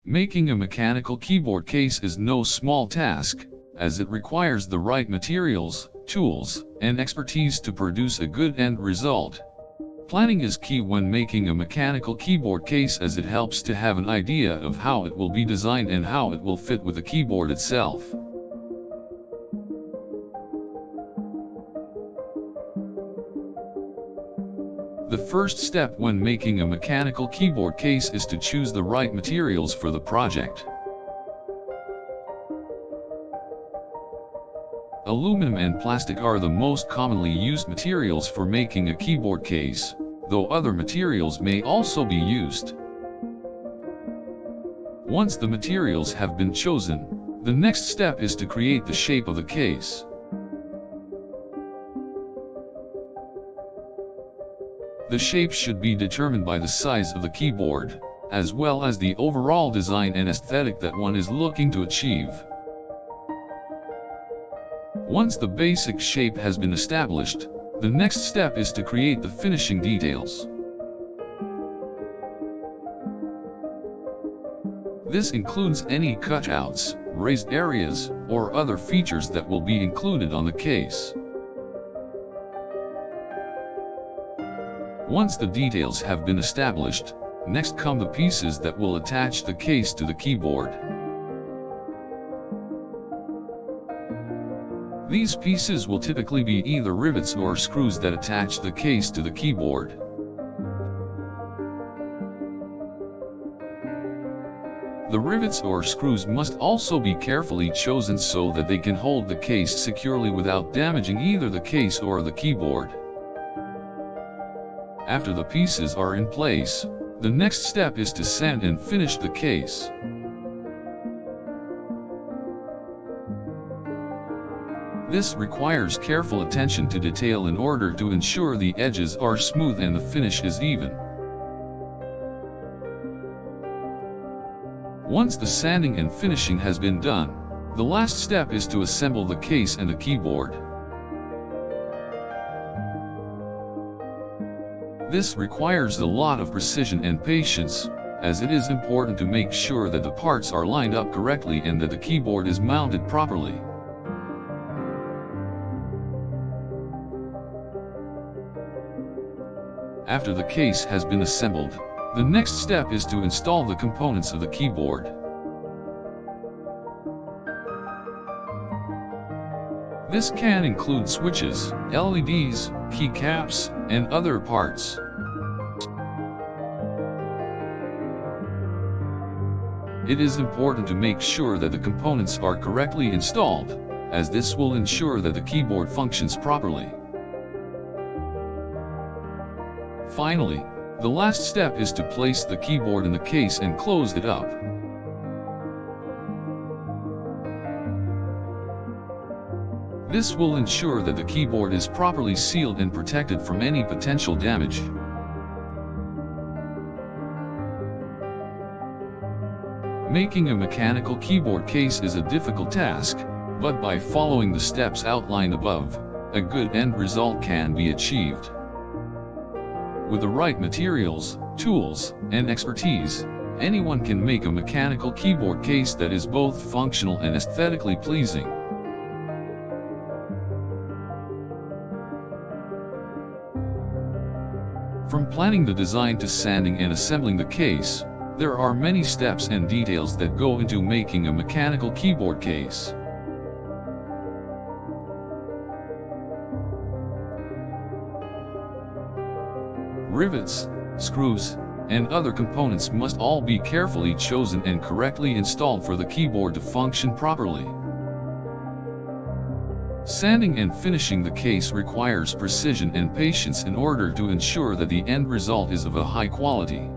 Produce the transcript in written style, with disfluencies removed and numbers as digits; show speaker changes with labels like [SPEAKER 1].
[SPEAKER 1] Making a mechanical keyboard case is no small task, as it requires the right materials, tools, and expertise to produce a good end result. Planning is key when making a mechanical keyboard case, as it helps to have an idea of how it will be designed and how it will fit with the keyboard itself. The first step when making a mechanical keyboard case is to choose the right materials for the project. Aluminum and plastic are the most commonly used materials for making a keyboard case, though other materials may also be used. Once the materials have been chosen, the next step is to create the shape of the case. The shape should be determined by the size of the keyboard, as well as the overall design and aesthetic that one is looking to achieve. Once the basic shape has been established, the next step is to create the finishing details. This includes any cutouts, raised areas, or other features that will be included on the case. Once the details have been established, next come the pieces that will attach the case to the keyboard. These pieces will typically be either rivets or screws that attach the case to the keyboard. The rivets or screws must also be carefully chosen so that they can hold the case securely without damaging either the case or the keyboard. After the pieces are in place, the next step is to sand and finish the case. This requires careful attention to detail in order to ensure the edges are smooth and the finish is even. Once the sanding and finishing has been done, the last step is to assemble the case and the keyboard. This requires a lot of precision and patience, as it is important to make sure that the parts are lined up correctly and that the keyboard is mounted properly. After the case has been assembled, the next step is to install the components of the keyboard. This can include switches, LEDs, keycaps, and other parts. It is important to make sure that the components are correctly installed, as this will ensure that the keyboard functions properly. Finally, the last step is to place the keyboard in the case and close it up. This will ensure that the keyboard is properly sealed and protected from any potential damage. Making a mechanical keyboard case is a difficult task, but by following the steps outlined above, a good end result can be achieved. With the right materials, tools, and expertise, anyone can make a mechanical keyboard case that is both functional and aesthetically pleasing. From planning the design to sanding and assembling the case, there are many steps and details that go into making a mechanical keyboard case. Rivets, screws, and other components must all be carefully chosen and correctly installed for the keyboard to function properly. Sanding and finishing the case requires precision and patience in order to ensure that the end result is of a high quality.